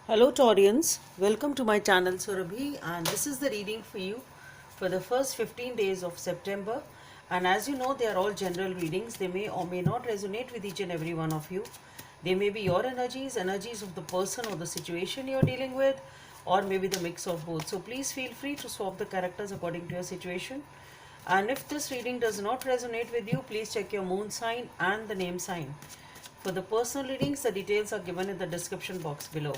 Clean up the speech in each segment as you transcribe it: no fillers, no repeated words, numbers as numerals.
Hello Taurians, welcome to my channel Surabhi, and this is the reading for you for the first 15 days of September. And as you know, they are all general readings. They may or may not resonate with each and every one of you. They may be your energies of the person or the situation you're dealing with, or maybe the mix of both. So please feel free to swap the characters according to your situation. And if this reading does not resonate with you, please check your moon sign and the name sign. For the personal readings, the details are given in the description box below.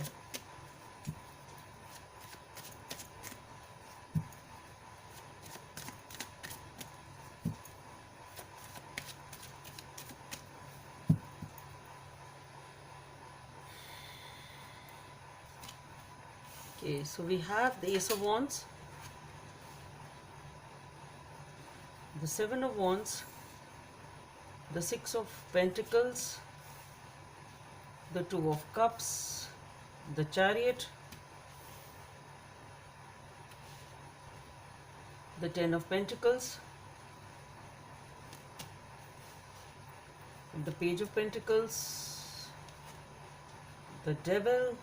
Okay, so we have the Ace of Wands, the Seven of Wands, the Six of Pentacles, the Two of Cups, the Chariot, the Ten of Pentacles, the Page of Pentacles, the Devil,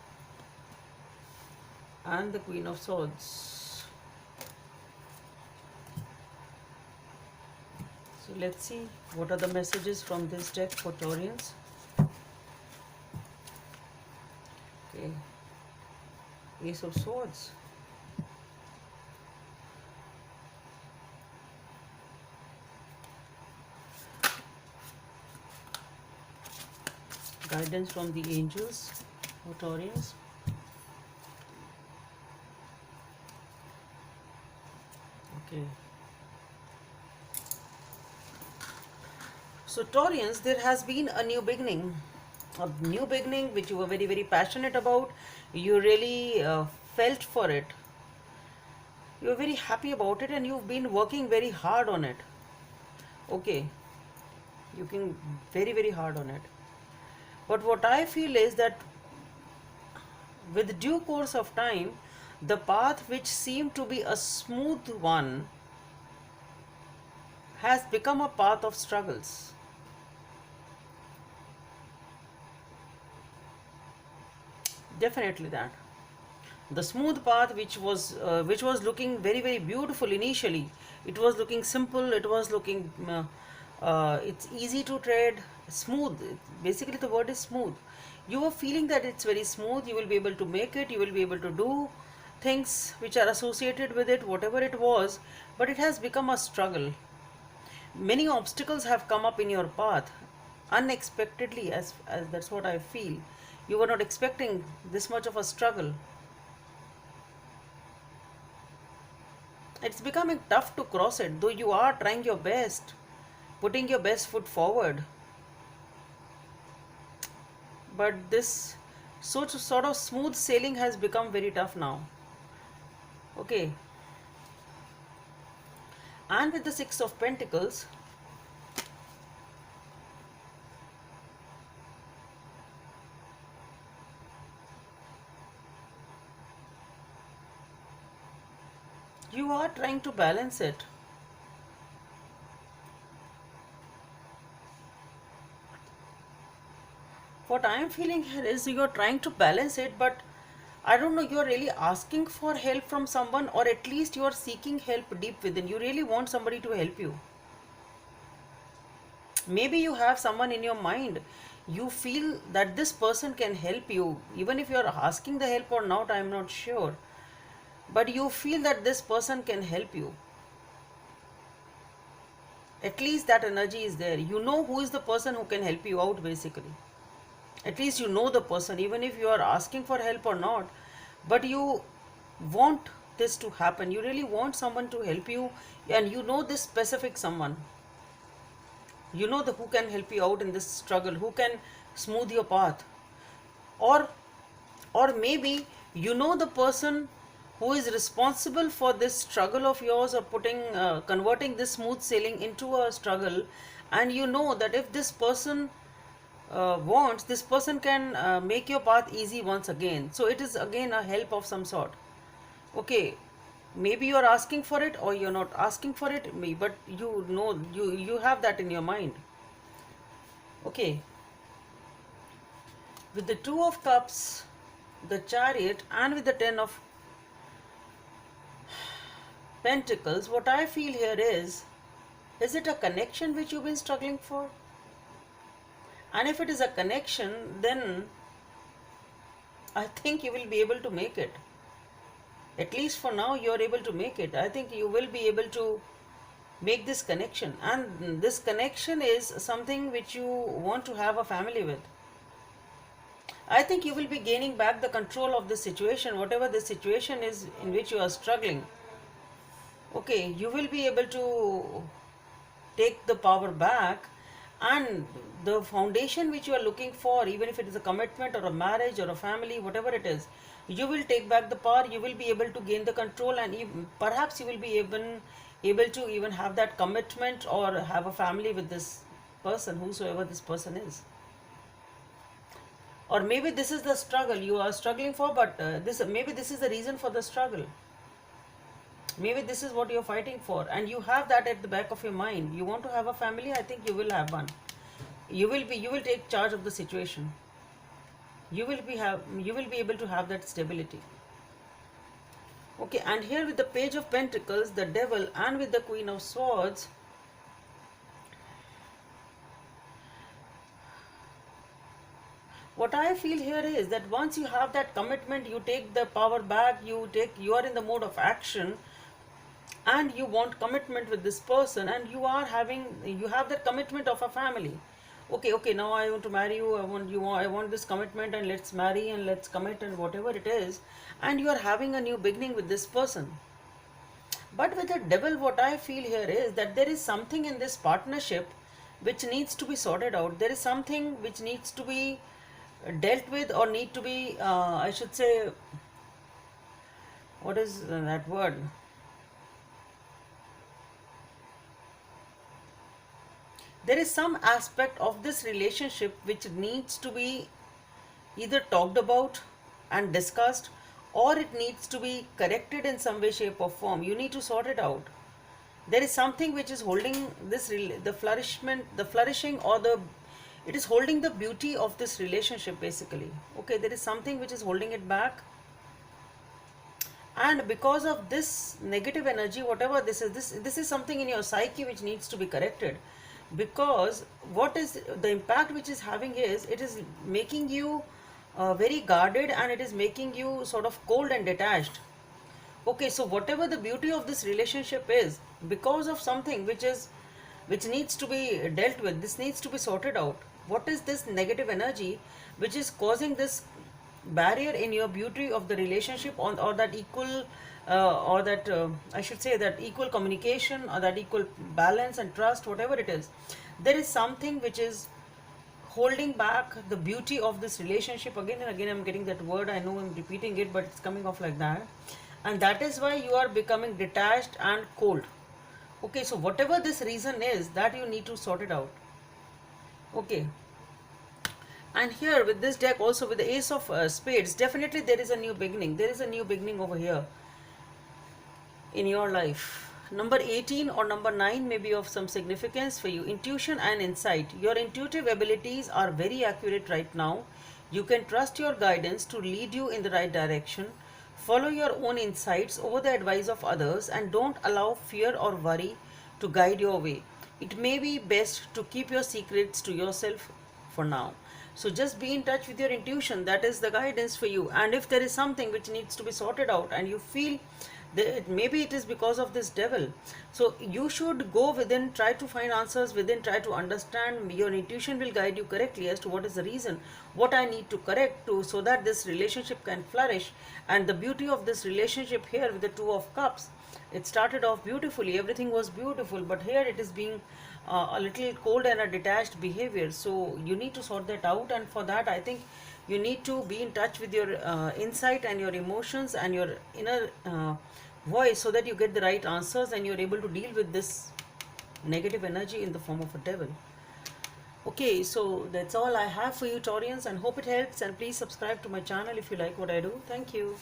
and the Queen of Swords. So let's see what are the messages from this deck for Taurians. Okay, Ace of Swords. Guidance from the angels for Taurians. Okay. So Taurians, there has been a new beginning which you were very, very passionate about. You really felt for it. You were very happy about it and you've been working very hard on it. Okay. You can very, very hard on it. But what I feel is that with due course of time, the path which seemed to be a smooth one has become a path of struggles. Definitely that. The smooth path which was looking very, very beautiful initially. It was looking simple. It was looking it's easy to tread, smooth. Basically, the word is smooth. You were feeling that it's very smooth. You will be able to make it. You will be able to do things which are associated with it, whatever it was. But it has become a struggle. Many obstacles have come up in your path unexpectedly, as that's what I feel. You were not expecting this much of a struggle. It's becoming tough to cross it, though you are trying your best, putting your best foot forward. But this sort of smooth sailing has become very tough now. Okay. And with the Six of Pentacles, you are trying to balance it. What I am feeling here is you are trying to balance it, but I don't know, you are really asking for help from someone, or at least you are seeking help deep within. You really want somebody to help you. Maybe you have someone in your mind. You feel that this person can help you, even if you are asking the help or not, I am not sure. But you feel that this person can help you. At least that energy is there. You know who is the person who can help you out, basically. At least you know the person, even if you are asking for help or not. But you want this to happen. You really want someone to help you, and you know this specific someone. You know who can help you out in this struggle, who can smooth your path. Or maybe you know the person who is responsible for this struggle of yours, or converting this smooth sailing into a struggle, and you know that if this person wants, this person can make your path easy once again. So it is again a help of some sort. Okay, maybe you are asking for it or you're not asking for it, but you know, you have that in your mind. Okay, with the Two of Cups, the Chariot and with the Ten of Pentacles, what I feel here is it a connection which you've been struggling for? And if it is a connection, then I think you will be able to make it. At least for now, you are able to make it. I think you will be able to make this connection. And this connection is something which you want to have a family with. I think you will be gaining back the control of the situation, whatever the situation is in which you are struggling. Okay, you will be able to take the power back, and the foundation which you are looking for, even if it is a commitment or a marriage or a family, whatever it is, you will take back the power, you will be able to gain the control, and perhaps you will be able to even have that commitment or have a family with this person, whosoever this person is. Or maybe this is the struggle you are struggling for, but this is the reason for the struggle. Maybe this is what you're fighting for, and you have that at the back of your mind. You want to have a family, I think you will have one. You will take charge of the situation. You will be able to have that stability. Okay, and here with the Page of Pentacles, the Devil, and with the Queen of Swords, what I feel here is that once you have that commitment, you take the power back, you are in the mode of action, and you want commitment with this person, and you have that commitment of a family. Okay, now I want to marry you, I want this commitment, and let's marry and let's commit and whatever it is, and you are having a new beginning with this person. But with the Devil, what I feel here is that there is something in this partnership which needs to be sorted out. There is something which needs to be dealt with, or need to be I should say, what is that word? There is some aspect of this relationship which needs to be either talked about and discussed, or it needs to be corrected in some way, shape or form. You need to sort it out. There is something which is holding this the flourishing, or it is holding the beauty of this relationship basically. Okay, there is something which is holding it back, and because of this negative energy, whatever this is something in your psyche which needs to be corrected. Because what is the impact which is having is, it is making you very guarded, and it is making you sort of cold and detached. Okay, so whatever the beauty of this relationship is, because of something which needs to be dealt with, this needs to be sorted out. What is this negative energy which is causing this barrier in your beauty of the relationship, or that equal or that I should say that equal communication, or that equal balance and trust, whatever it is? There is something which is holding back the beauty of this relationship. Again and again I'm getting that word, I know I'm repeating it, but it's coming off like that, and that is why you are becoming detached and cold. Okay, so whatever this reason is, that you need to sort it out. Okay, and here with this deck also, with the Ace of Spades, definitely there is a new beginning. There is a new beginning over here in your life. Number 18 or number 9 may be of some significance for you. Intuition and insight. Your intuitive abilities are very accurate right now. You can trust your guidance to lead you in the right direction. Follow your own insights over the advice of others, and don't allow fear or worry to guide your way. It may be best to keep your secrets to yourself for now. So just be in touch with your intuition. That is the guidance for you. And if there is something which needs to be sorted out, and you feel that maybe it is because of this Devil, so you should go within, try to find answers within, try to understand. Your intuition will guide you correctly as to what is the reason, what I need to correct to, so that this relationship can flourish. And the beauty of this relationship here with the Two of Cups, it started off beautifully, everything was beautiful, but here it is being a little cold and a detached behavior. So you need to sort that out, and for that I think you need to be in touch with your insight and your emotions and your inner voice, so that you get the right answers and you're able to deal with this negative energy in the form of a Devil. Okay, so that's all I have for you, Taurians, and hope it helps. And please subscribe to my channel if you like what I do. Thank you.